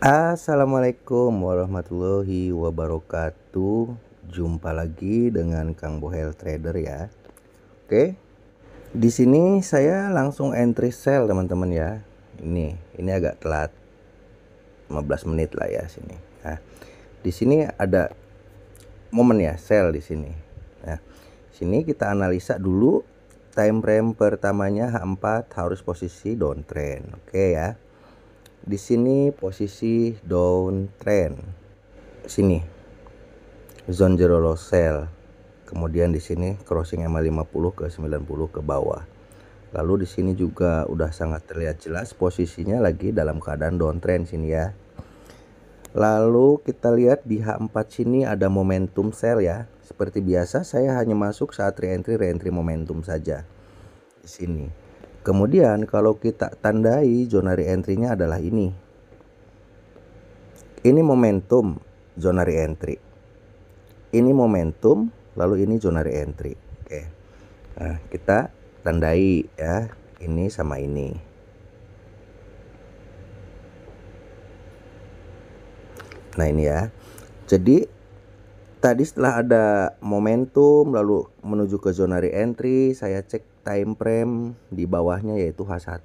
Assalamualaikum warahmatullahi wabarakatuh. Jumpa lagi dengan Kang Bohel Trader ya. Oke. Di sini saya langsung entry sell teman-teman ya. Ini agak telat 15 menit lah ya sini. Nah, di sini ada momen ya sell di sini. Nah, sini kita analisa dulu time frame pertamanya H4 harus posisi downtrend. Oke ya. Di sini posisi downtrend. Sini zone zero loss sell. Kemudian di sini crossing MA50 ke 90 ke bawah. Lalu di sini juga udah sangat terlihat jelas posisinya lagi dalam keadaan downtrend sini ya. Lalu kita lihat di H4 sini ada momentum sell ya. Seperti biasa saya hanya masuk saat re-entry momentum saja di sini. Kemudian kalau kita tandai zona re-entry-nya adalah ini. Ini momentum zona re-entry. Ini momentum, lalu ini zona re-entry. Oke. Nah, kita tandai ya, ini sama ini. Nah, ini ya. Jadi tadi setelah ada momentum lalu menuju ke zona re-entry, saya cek time frame di bawahnya yaitu H1.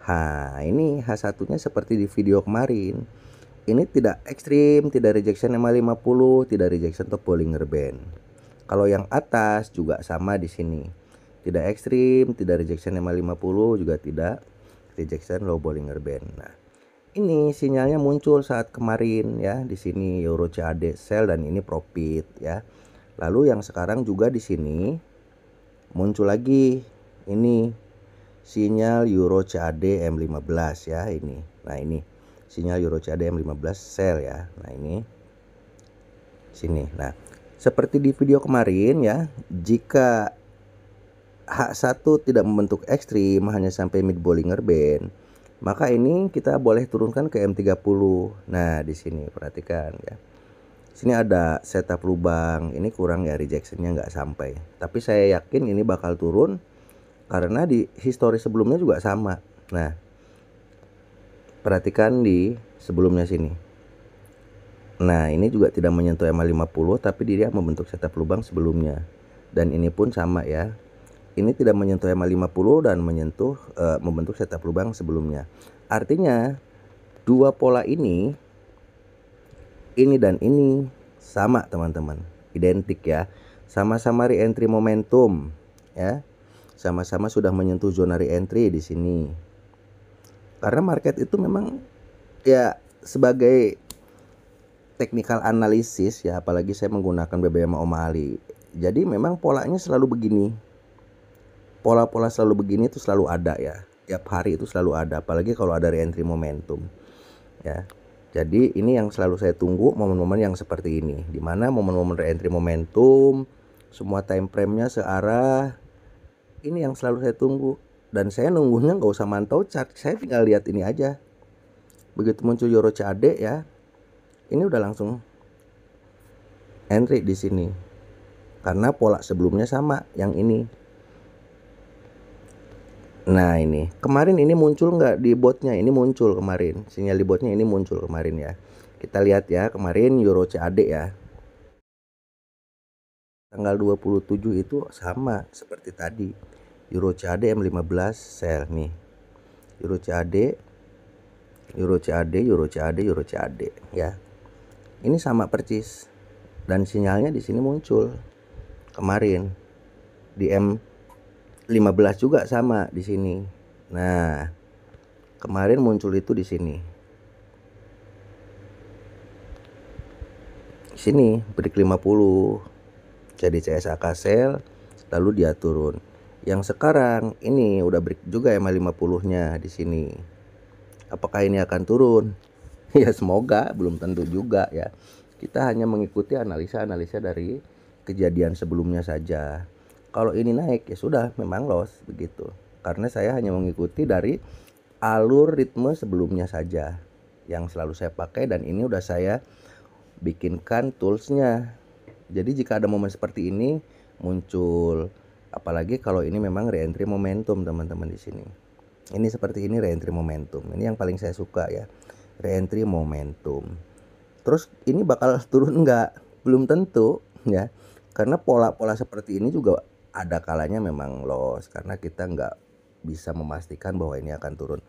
Nah, ini H1-nya seperti di video kemarin. Ini tidak ekstrim, tidak rejection MA50, tidak rejection top Bollinger Band. Kalau yang atas juga sama di sini. Tidak ekstrim, tidak rejection MA50, juga tidak rejection low Bollinger Band. Nah, ini sinyalnya muncul saat kemarin ya, di sini Euro CAD sell dan ini profit ya. Lalu yang sekarang juga di sini muncul lagi ini sinyal Euro CAD M15 ya ini. Nah, ini sinyal Euro CAD M15 sell ya. Nah, ini sini. Nah, seperti di video kemarin ya, jika H1 tidak membentuk ekstrim hanya sampai mid Bollinger Band, maka ini kita boleh turunkan ke M30. Nah, di sini perhatikan ya. Sini ada setup lubang, ini kurang ya, rejectionnya nggak sampai. Tapi saya yakin ini bakal turun karena di histori sebelumnya juga sama. Nah, perhatikan di sebelumnya sini. Nah, ini juga tidak menyentuh MA50 tapi dia membentuk setup lubang sebelumnya. Dan ini pun sama ya. Ini tidak menyentuh MA50 dan membentuk setup lubang sebelumnya. Artinya dua pola ini dan ini sama teman-teman. Identik ya. Sama-sama re-entry momentum ya. Sama-sama sudah menyentuh zona re-entry di sini. Karena market itu memang ya sebagai technical analysis ya, apalagi saya menggunakan BBM O'Malley. Jadi memang polanya selalu begini. Pola-pola selalu begini itu selalu ada ya. Tiap hari itu selalu ada, apalagi kalau ada re-entry momentum. Ya. Jadi ini yang selalu saya tunggu, momen-momen yang seperti ini, di mana momen-momen re-entry momentum, semua time frame-nya searah. Ini yang selalu saya tunggu, dan saya nunggunya nggak usah mantau chart, saya tinggal lihat ini aja. Begitu muncul Euro CAD ya, ini udah langsung entry di sini karena pola sebelumnya sama yang ini. Nah, ini kemarin ini muncul nggak di botnya? Ini muncul kemarin, sinyal di botnya ini muncul kemarin ya. Kita lihat ya, kemarin Euro CAD ya, tanggal 27 itu sama seperti tadi. Euro CAD M15 sell nih. Euro CAD ya. Ini sama persis. Dan sinyalnya di sini muncul kemarin. Di M15 juga sama di sini. Nah, kemarin muncul itu di sini. Sini break 50. Jadi CSAK sell lalu dia turun. Yang sekarang ini udah break juga MA50-nya di sini. Apakah ini akan turun? Ya semoga, belum tentu juga ya. Kita hanya mengikuti analisa-analisa dari kejadian sebelumnya saja. Kalau ini naik ya sudah, memang loss begitu. Karena saya hanya mengikuti dari alur ritme sebelumnya saja yang selalu saya pakai, dan ini udah saya bikinkan toolsnya. Jadi jika ada momen seperti ini muncul, apalagi kalau ini memang re-entry momentum teman-teman di sini. Ini seperti ini re-entry momentum. Ini yang paling saya suka ya. Reentry momentum. Terus ini bakal turun enggak? Belum tentu ya. Karena pola-pola seperti ini juga ada kalanya memang loss karena kita nggak bisa memastikan bahwa ini akan turun.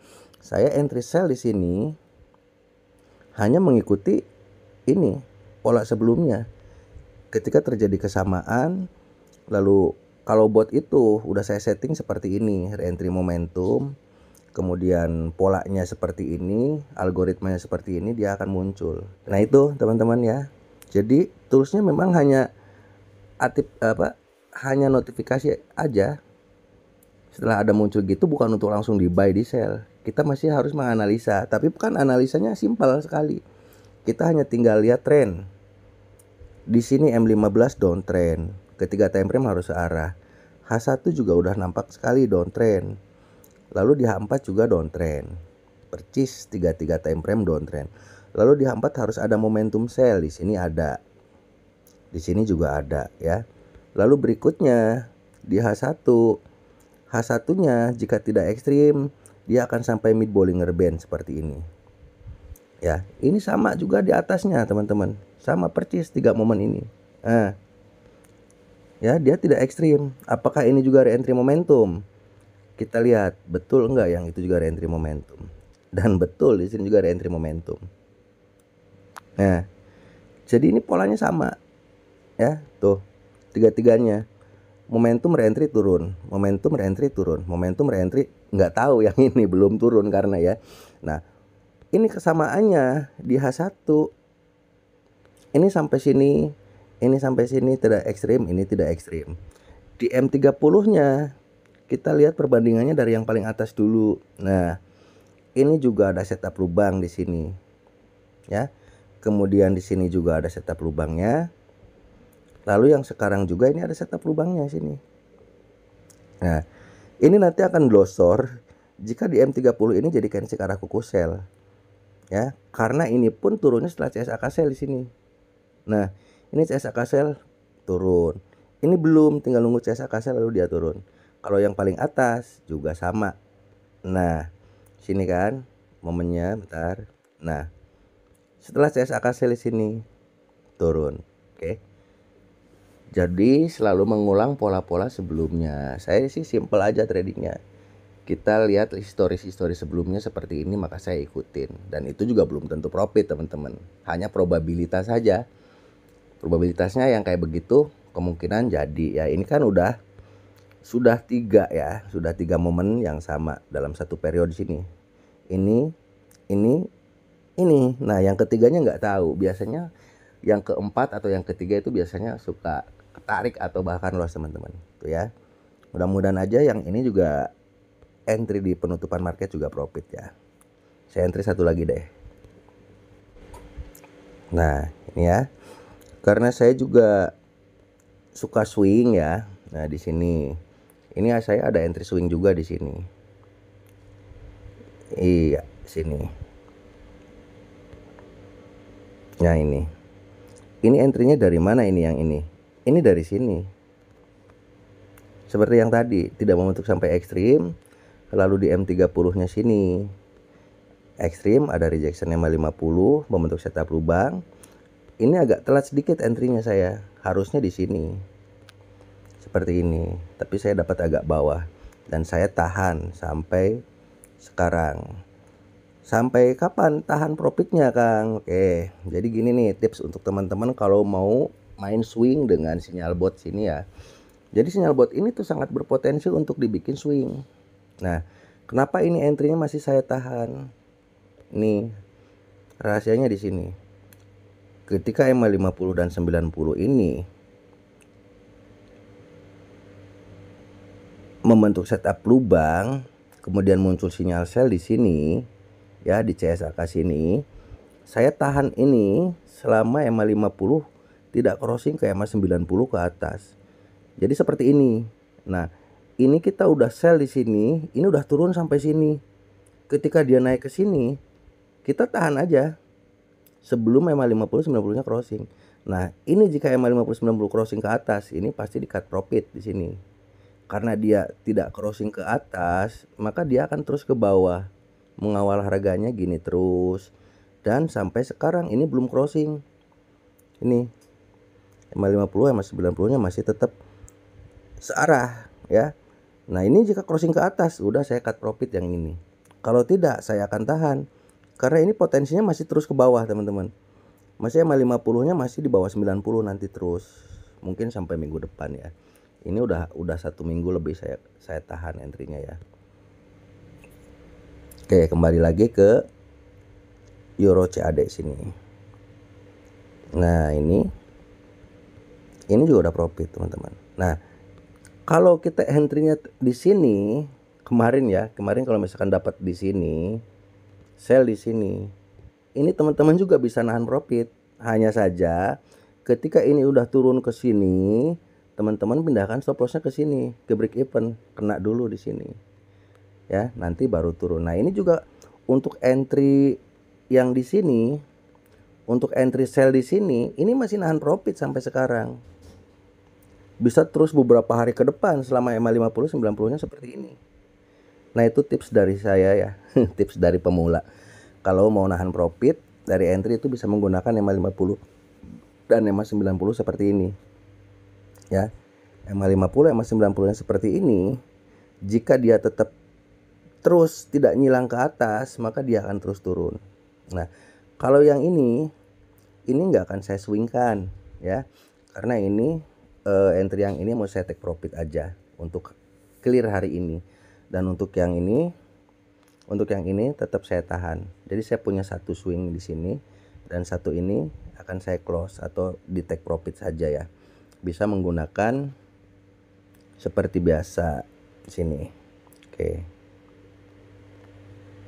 Saya entry sell di sini hanya mengikuti ini pola sebelumnya. Ketika terjadi kesamaan, lalu kalau bot itu udah saya setting seperti ini, reentry momentum, kemudian polanya seperti ini, algoritmanya seperti ini, dia akan muncul. Nah itu teman-teman ya. Jadi toolsnya memang hanya hanya notifikasi aja. Setelah ada muncul gitu bukan untuk langsung di buy di sell. Kita masih harus menganalisa, tapi bukan analisanya simpel sekali. Kita hanya tinggal lihat tren. Di sini M15 downtrend. Ketiga time frame harus searah. H1 juga udah nampak sekali downtrend. Lalu di H4 juga downtrend. Percis 33 time frame downtrend. Lalu di H4 harus ada momentum sell. Di sini ada. Di sini juga ada ya. Lalu berikutnya di H1. H1-nya jika tidak ekstrim, dia akan sampai mid Bollinger Band seperti ini. Ya, ini sama juga di atasnya, teman-teman. Sama percis 3 momen ini. Nah, ya dia tidak ekstrim. Apakah ini juga reentry momentum? Kita lihat betul enggak yang itu juga reentry momentum. Dan betul di sini juga reentry momentum. Nah, jadi ini polanya sama. Ya, tuh. Tiga-tiganya. Momentum reentry turun, momentum reentry turun, momentum reentry nggak tahu yang ini belum turun karena ya. Nah, ini kesamaannya di H1. Ini sampai sini tidak ekstrim, ini tidak ekstrim. Di M30-nya kita lihat perbandingannya dari yang paling atas dulu. Nah, ini juga ada setup lubang di sini. Ya. Kemudian di sini juga ada setup lubangnya. Lalu yang sekarang juga ini ada setup lubangnya sini. Nah, ini nanti akan glosor jika di M30 ini jadi candlestick arah kuku sell. Ya, karena ini pun turunnya setelah CSAK sell di sini. Nah, ini CSAK sell turun. Ini belum, tinggal nunggu CSAK sell lalu dia turun. Kalau yang paling atas juga sama. Nah, sini kan momennya bentar. Nah, setelah CSAK sell di sini turun. Oke. Jadi selalu mengulang pola-pola sebelumnya. Saya sih simple aja tradingnya. Kita lihat histori sebelumnya seperti ini maka saya ikutin. Dan itu juga belum tentu profit teman-teman. Hanya probabilitas saja. Probabilitasnya yang kayak begitu kemungkinan jadi. Ya ini kan sudah 3 ya. Sudah 3 momen yang sama dalam satu periode sini. Ini. Nah yang ketiganya nggak tahu. Biasanya yang keempat atau yang ketiga itu biasanya suka ketarik atau bahkan loss teman-teman. Tuh ya. Mudah-mudahan aja yang ini juga entry di penutupan market juga profit ya. Saya entry satu lagi deh. Nah, ini ya. Karena saya juga suka swing ya. Nah, di sini ini saya ada entry swing juga di sini. Iya, sini. Nah, ini. Ini entry-nya dari mana ini yang ini? Ini dari sini. Seperti yang tadi, tidak membentuk sampai ekstrim. Lalu di M30-nya sini. Ekstrim, ada rejection M50, membentuk setup lubang. Ini agak telat sedikit entry-nya saya. Harusnya di sini. Seperti ini. Tapi saya dapat agak bawah. Dan saya tahan sampai sekarang. Sampai kapan tahan profitnya Kang? Oke, jadi gini nih tips untuk teman-teman kalau mau main swing dengan sinyal bot sini ya. Jadi sinyal bot ini tuh sangat berpotensi untuk dibikin swing. Nah, kenapa ini entry-nya masih saya tahan? Nih, rahasianya di sini. Ketika M50 dan 90 ini membentuk setup lubang, kemudian muncul sinyal sell di sini. Ya di CSAK sini saya tahan ini selama EMA 50 tidak crossing ke EMA 90 ke atas. Jadi seperti ini. Nah, ini kita udah sell di sini, ini udah turun sampai sini. Ketika dia naik ke sini, kita tahan aja sebelum EMA 50 90-nya crossing. Nah, ini jika EMA 50 90 crossing ke atas, ini pasti di cut profit di sini. Karena dia tidak crossing ke atas, maka dia akan terus ke bawah. Mengawal harganya gini terus. dan sampai sekarang ini belum crossing. Ini EMA 50, EMA 90 nya masih tetap searah ya. Nah ini jika crossing ke atas udah saya cut profit yang ini. Kalau tidak saya akan tahan karena ini potensinya masih terus ke bawah teman-teman. Masih EMA 50 nya masih di bawah 90 nanti terus, mungkin sampai minggu depan ya. Ini udah 1 minggu lebih saya tahan entry-nya ya. Oke, kembali lagi ke Euro CAD sini. Nah, ini juga udah profit, teman-teman. Nah, kalau kita entry-nya di sini kemarin kalau misalkan dapat di sini, sell di sini. Ini teman-teman juga bisa nahan profit. Hanya saja ketika ini udah turun ke sini, teman-teman pindahkan stop loss-nya ke sini, ke break even, kena dulu di sini. Ya, nanti baru turun. Nah, ini juga untuk entry yang di sini, untuk entry sell di sini, ini masih nahan profit sampai sekarang. Bisa terus beberapa hari ke depan selama EMA 50 90-nya seperti ini. Nah, itu tips dari saya ya. Tips dari pemula. Kalau mau nahan profit dari entry itu bisa menggunakan EMA 50 dan EMA 90 seperti ini. Ya. EMA 50, EMA 90-nya seperti ini, jika dia tetap terus tidak nyilang ke atas, maka dia akan terus turun. Nah, kalau yang ini nggak akan saya swingkan ya, karena ini entry yang ini mau saya take profit aja untuk clear hari ini. Dan untuk yang ini tetap saya tahan. Jadi saya punya satu swing di sini dan satu ini akan saya close atau di take profit saja ya. Bisa menggunakan seperti biasa sini. Oke.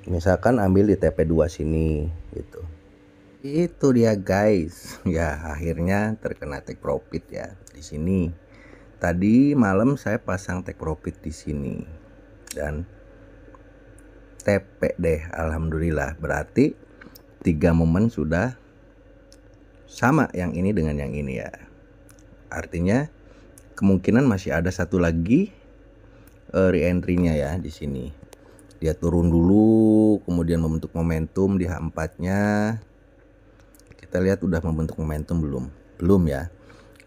Misalkan ambil di TP2 sini gitu. Itu dia guys. Ya, akhirnya terkena take profit ya di sini. Tadi malam saya pasang take profit di sini dan TP deh, alhamdulillah. Berarti 3 momen sudah sama, yang ini dengan yang ini ya. Artinya kemungkinan masih ada satu lagi re-entry-nya ya di sini. Dia turun dulu, kemudian membentuk momentum di H4-nya. Kita lihat udah membentuk momentum belum? Belum ya.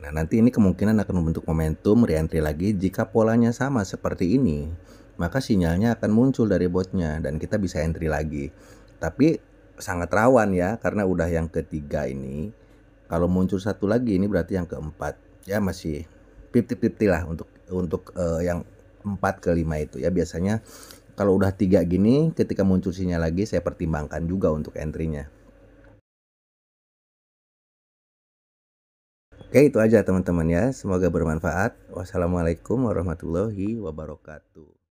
Nah, nanti ini kemungkinan akan membentuk momentum re-entry lagi. Jika polanya sama seperti ini, maka sinyalnya akan muncul dari botnya dan kita bisa entry lagi. Tapi sangat rawan ya, karena udah yang ketiga ini. Kalau muncul satu lagi ini berarti yang keempat. Ya masih 50-50 lah untuk yang 4 ke 5 itu ya. Biasanya kalau udah 3 gini, ketika muncul sinyal lagi saya pertimbangkan juga untuk entry-nya. Oke, itu aja teman-teman ya. Semoga bermanfaat. Wassalamualaikum warahmatullahi wabarakatuh.